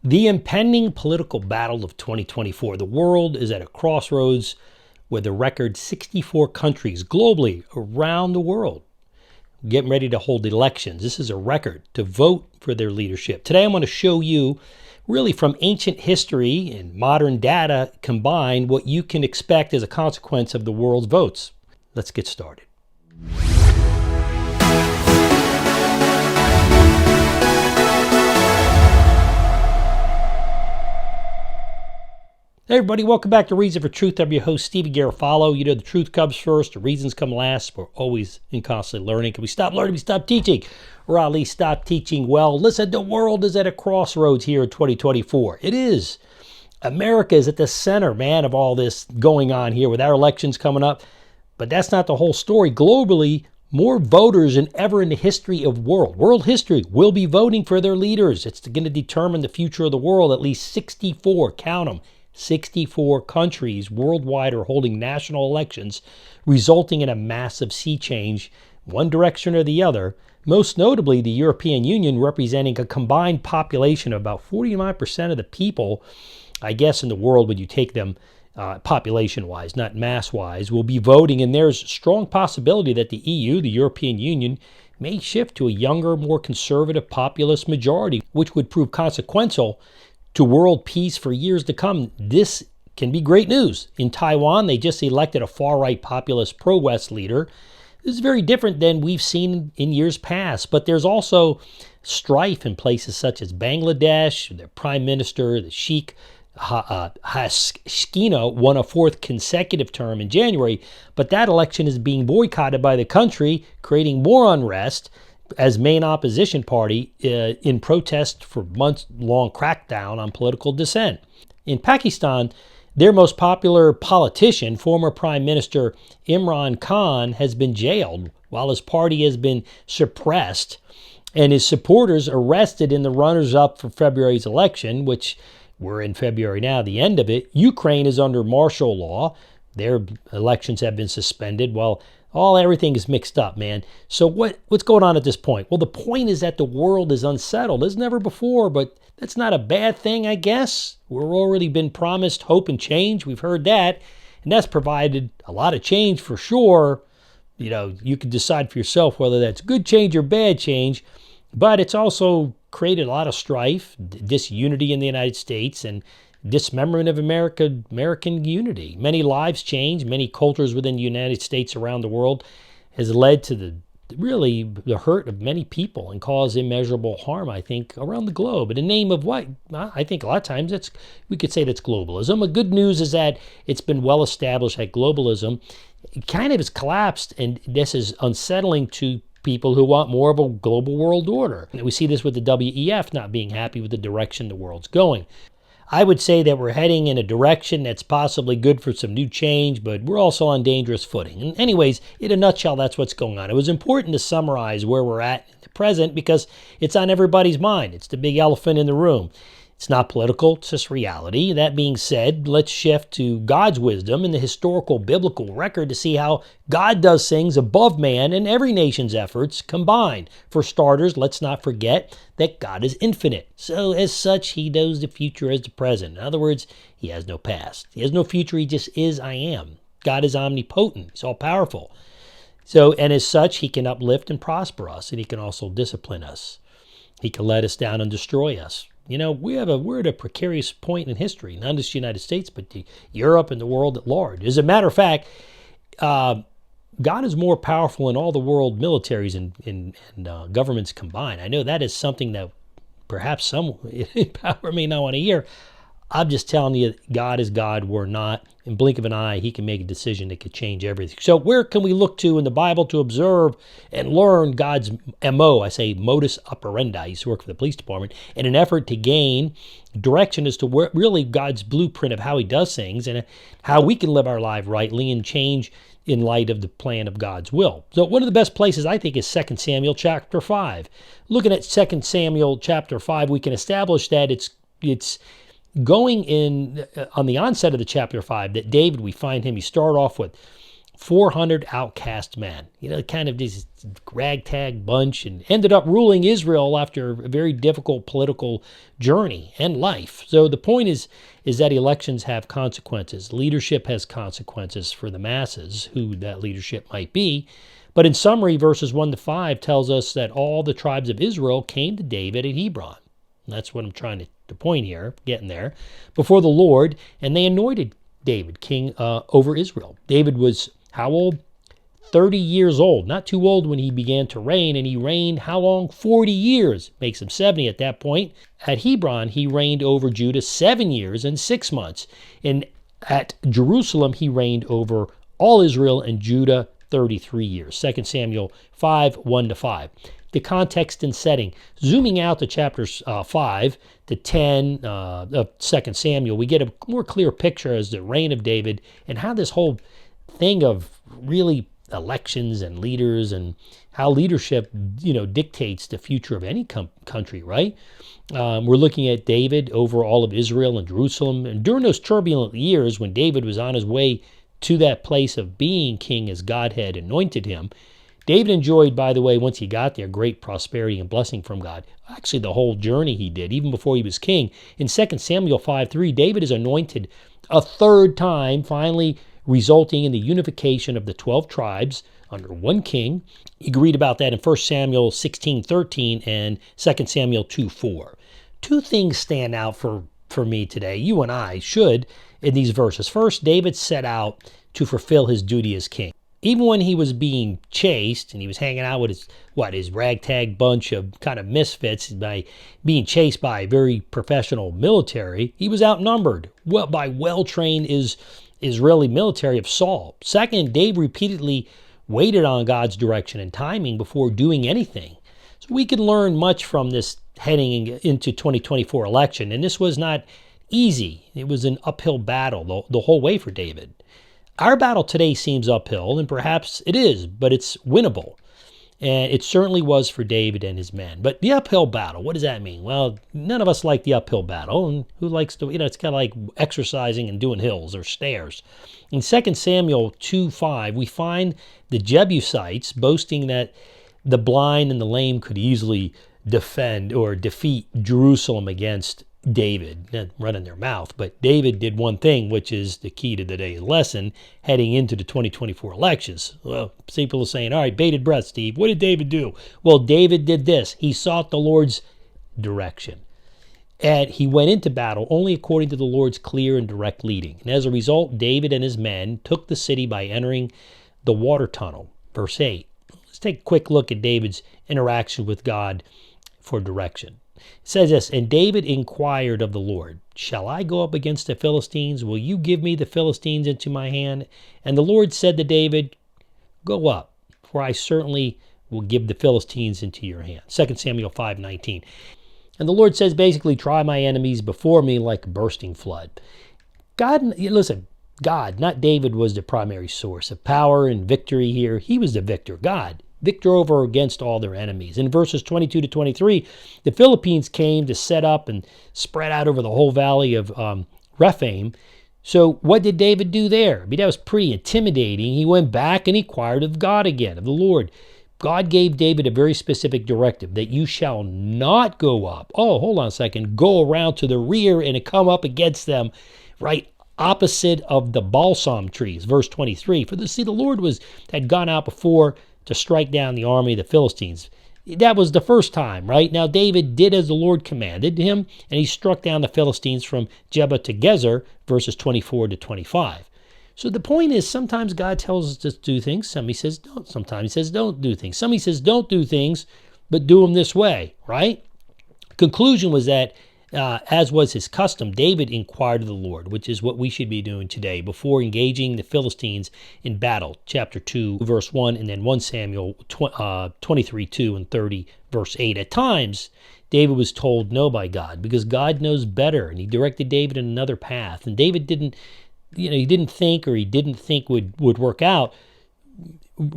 The impending political battle of 2024. The world is at a crossroads with a record 64 countries globally around the world getting ready to hold elections. This is a record to vote for their leadership. Today I'm going to show you, really from ancient history and modern data combined, what you can expect as a consequence of the world's votes. Let's get started. Hey everybody, welcome back to Reason for Truth. I'm your host, Stevie Garofalo. You know the truth comes first, the reasons come last. We're always and constantly learning. Can we stop learning? We stop teaching. Or at least stop teaching well. Listen, the world is at a crossroads here in 2024. It is. America is at the center, man, of all this going on here with our elections coming up. But that's not the whole story. Globally, more voters than ever in the history of world history will be voting for their leaders. It's going to determine the future of the world. At least 64, count them. 64 countries worldwide are holding national elections, resulting in a massive sea change, one direction or the other. Most notably, the European Union, representing a combined population of about 49% of the people, I guess, in the world, when you take them population-wise, not mass-wise, will be voting. And there's a strong possibility that the EU, the European Union, may shift to a younger, more conservative populist majority, which would prove consequential to world peace for years to come. This can be great news. In Taiwan, they just elected a far-right populist pro-West leader. This is very different than we've seen in years past, but there's also strife in places such as Bangladesh. Their prime minister, the Sheikh Hasina, won a fourth consecutive term in January, but that election is being boycotted by the country, creating more unrest as main opposition party in protest for months-long crackdown on political dissent. In Pakistan, their most popular politician, former Prime Minister Imran Khan, has been jailed while his party has been suppressed and his supporters arrested in the runners-up for February's election, which we're in February now, the end of it. Ukraine is under martial law. Their elections have been suspended. Well, everything is mixed up, man. So what's going on at this point? Well, the point is that the world is unsettled as never before, but that's not a bad thing, I guess. We're already been promised hope and change. We've heard that, and that's provided a lot of change for sure. You know, you can decide for yourself whether that's good change or bad change, but it's also created a lot of strife, disunity in the United States, and dismemberment of American unity. Many lives change, many cultures within the United States around the world has led to the hurt of many people and caused immeasurable harm, I think, around the globe. In the name of what? I think a lot of times we could say that's globalism. The good news is that it's been well established that globalism kind of has collapsed, and this is unsettling to people who want more of a global world order. We see this with the WEF not being happy with the direction the world's going. I would say that we're heading in a direction that's possibly good for some new change, but we're also on dangerous footing. And anyways, in a nutshell, that's what's going on. It was important to summarize where we're at in the present because it's on everybody's mind. It's the big elephant in the room. It's not political, it's just reality. That being said, let's shift to God's wisdom and the historical biblical record to see how God does things above man and every nation's efforts combined. For starters, let's not forget that God is infinite. So as such, he knows the future as the present. In other words, he has no past. He has no future. He just is I am. God is omnipotent. He's all powerful. So, and as such, he can uplift and prosper us, and he can also discipline us. He can let us down and destroy us. You know, we're at a precarious point in history, not just the United States, but Europe and the world at large. As a matter of fact, God is more powerful in all the world militaries and governments combined. I know that is something that perhaps some in power may not want to hear. I'm just telling you, God is God. We're not. In the blink of an eye, he can make a decision that could change everything. So where can we look to in the Bible to observe and learn God's MO? I say modus operandi. I used to work for the police department in an effort to gain direction as to where really God's blueprint of how he does things and how we can live our life rightly and change in light of the plan of God's will. So one of the best places, I think, is 2 Samuel chapter 5. Looking at 2 Samuel chapter 5, we can establish that it's going in on the onset of the chapter 5 that David, we find him, he started off with 400 outcast men, kind of this ragtag bunch, and ended up ruling Israel after a very difficult political journey and life. So the point is that elections have consequences. Leadership has consequences for the masses, who that leadership might be. But in summary, verses 1 to 5 tells us that all the tribes of Israel came to David at Hebron. And that's what I'm trying to point here, getting there, before the Lord, and they anointed David king over Israel. David was how old? 30 years old. Not too old when he began to reign, and he reigned how long? 40 years. Makes him 70 at that point. At Hebron, he reigned over Judah 7 years and 6 months. And at Jerusalem, he reigned over all Israel and Judah 33 years. 2 Samuel 5, 1 to 5. The context and setting. Zooming out to chapters 5 to 10 of 2 Samuel, we get a more clear picture as the reign of David and how this whole thing of really elections and leaders and how leadership, dictates the future of any country, right? We're looking at David over all of Israel and Jerusalem. And during those turbulent years when David was on his way to that place of being king as God had anointed him, David enjoyed, by the way, once he got there, great prosperity and blessing from God. Actually, the whole journey he did, even before he was king. In 2 Samuel 5:3, David is anointed a third time, finally resulting in the unification of the 12 tribes under one king. You can read about that in 1 Samuel 16:13 and 2 Samuel 2:4. Two things stand out for me today. You and I should in these verses. First, David set out to fulfill his duty as king. Even when he was being chased and he was hanging out with his ragtag bunch of kind of misfits, by being chased by a very professional military, he was outnumbered by well-trained Israeli military of Saul. Second, David repeatedly waited on God's direction and timing before doing anything. So we can learn much from this heading into 2024 election. And this was not easy. It was an uphill battle the whole way for David. Our battle today seems uphill, and perhaps it is, but it's winnable. And it certainly was for David and his men. But the uphill battle, what does that mean? Well, none of us like the uphill battle. And who likes to, it's kind of like exercising and doing hills or stairs. In 2 Samuel 2:5, we find the Jebusites boasting that the blind and the lame could easily defend or defeat Jerusalem against David, not running their mouth, but David did one thing, which is the key to today's lesson heading into the 2024 elections. Well, people are saying, all right, bated breath, Steve. What did David do? Well, David did this. He sought the Lord's direction. And he went into battle only according to the Lord's clear and direct leading. And as a result, David and his men took the city by entering the water tunnel. Verse 8. Let's take a quick look at David's interaction with God for direction. It says this, and David inquired of the Lord, shall I go up against the Philistines? Will you give me the Philistines into my hand? And the Lord said to David, go up, for I certainly will give the Philistines into your hand. 2 Samuel 5:19. And the Lord says basically, try my enemies before me like a bursting flood. God, not David, was the primary source of power and victory here. He was the victor, God. Victor over against all their enemies. In verses 22 to 23, the Philistines came to set up and spread out over the whole valley of Rephaim. So what did David do there? I mean, that was pretty intimidating. He went back and inquired of God again, of the Lord. God gave David a very specific directive that you shall not go up. Oh, hold on a second. Go around to the rear and come up against them right opposite of the balsam trees. Verse 23. For the Lord had gone out before to strike down the army of the Philistines. That was the first time, right? Now David did as the Lord commanded him, and he struck down the Philistines from Jebah to Gezer, verses 24 to 25. So the point is, sometimes God tells us to do things. Some he says don't. Sometimes he says don't do things. Some he says don't do things, but do them this way, right? Conclusion was that, as was his custom, David inquired of the Lord, which is what we should be doing today before engaging the Philistines in battle. Chapter 2, verse 1, and then 1 Samuel 23, 2, and 30, verse 8. At times, David was told no by God because God knows better, and he directed David in another path. And David didn't think would work out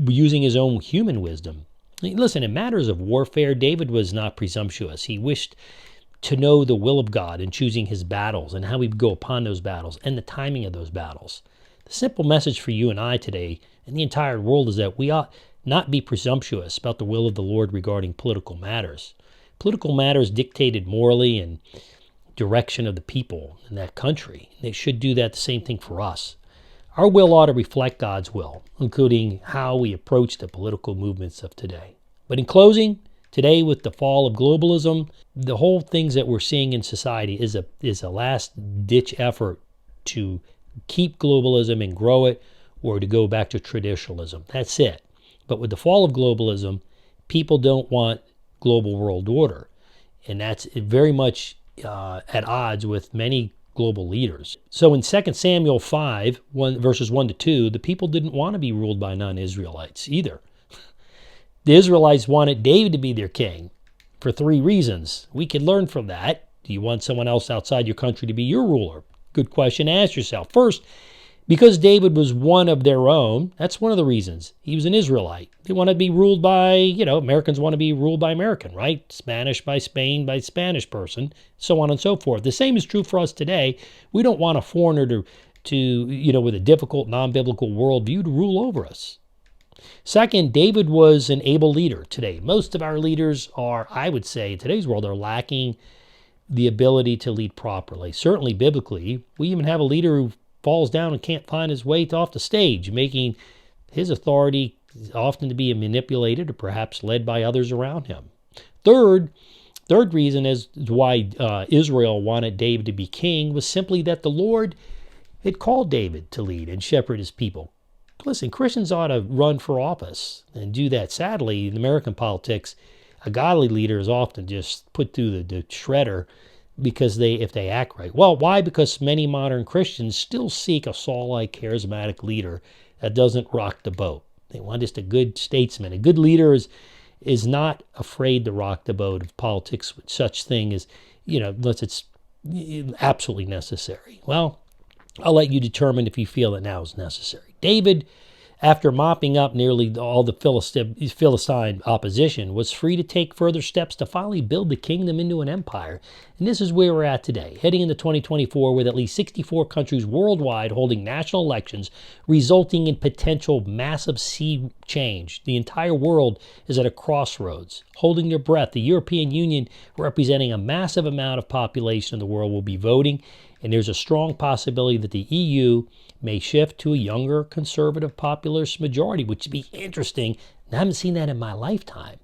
using his own human wisdom. Listen, in matters of warfare, David was not presumptuous. He wished to know the will of God in choosing his battles and how he'd go upon those battles and the timing of those battles. The simple message for you and I today and the entire world is that we ought not be presumptuous about the will of the Lord regarding political matters. Political matters dictated morally and direction of the people in that country. They should do that the same thing for us. Our will ought to reflect God's will, including how we approach the political movements of today. But in closing, today with the fall of globalism, the whole things that we're seeing in society is a last-ditch effort to keep globalism and grow it, or to go back to traditionalism. That's it. But with the fall of globalism, people don't want global world order. And that's very much at odds with many global leaders. So in 2 Samuel 5, verses 1 to 2, the people didn't want to be ruled by non-Israelites either. The Israelites wanted David to be their king for 3 reasons. We can learn from that. Do you want someone else outside your country to be your ruler? Good question to ask yourself. First, because David was one of their own, that's one of the reasons. He was an Israelite. They want to be ruled by, Americans want to be ruled by American, right? Spanish by Spain by Spanish person, so on and so forth. The same is true for us today. We don't want a foreigner to with a difficult, non-biblical worldview to rule over us. Second, David was an able leader today. Most of our leaders are, I would say, in today's world, are lacking the ability to lead properly. Certainly biblically, we even have a leader who falls down and can't find his way off the stage, making his authority often to be manipulated or perhaps led by others around him. Third reason is why Israel wanted David to be king was simply that the Lord had called David to lead and shepherd his people. Listen, Christians ought to run for office and do that. Sadly, in American politics, a godly leader is often just put through the shredder because if they act right. Well, why? Because many modern Christians still seek a Saul-like charismatic leader that doesn't rock the boat. They want just a good statesman. A good leader is not afraid to rock the boat of politics with such thing as, unless it's absolutely necessary. Well, I'll let you determine if you feel that now is necessary. David, after mopping up nearly all the Philistine opposition, was free to take further steps to finally build the kingdom into an empire. And this is where we're at today, heading into 2024 with at least 64 countries worldwide holding national elections, resulting in potential massive sea change. The entire world is at a crossroads, holding their breath. The European Union, representing a massive amount of population in the world, will be voting, and there's a strong possibility that the EU may shift to a younger, conservative, populist majority, which would be interesting. And I haven't seen that in my lifetime.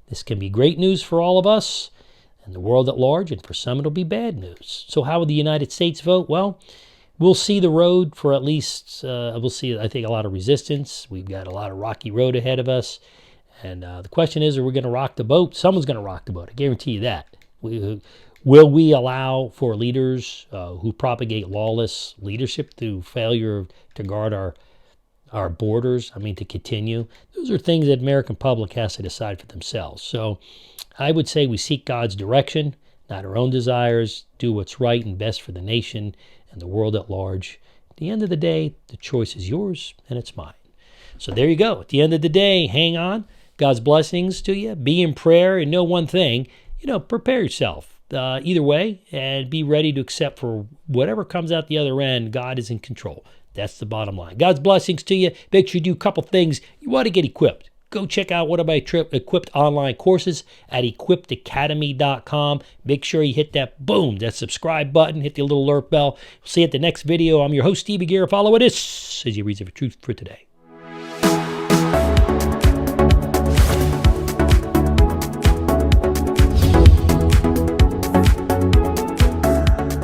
This can be great news for all of us and the world at large, and for some it'll be bad news. So how will the United States vote? Well, we'll see the road for at least, we'll see, I think, a lot of resistance. We've got a lot of rocky road ahead of us. And the question is, are we going to rock the boat? Someone's going to rock the boat. I guarantee you that. Will we allow for leaders who propagate lawless leadership through failure to guard our borders, to continue? Those are things that the American public has to decide for themselves. So I would say we seek God's direction, not our own desires, do what's right and best for the nation and the world at large. At the end of the day, the choice is yours and it's mine. So there you go. At the end of the day, hang on. God's blessings to you. Be in prayer and know one thing, prepare yourself. Either way, and be ready to accept for whatever comes out the other end. God is in control. That's the bottom line. God's blessings to you. Make sure you do a couple things. You want to get equipped. Go check out one of my equipped online courses at equippedacademy.com. Make sure you hit that subscribe button. Hit the little alert bell. See you at the next video. I'm your host, Steve Aguirre. Follow it as you read the truth for today.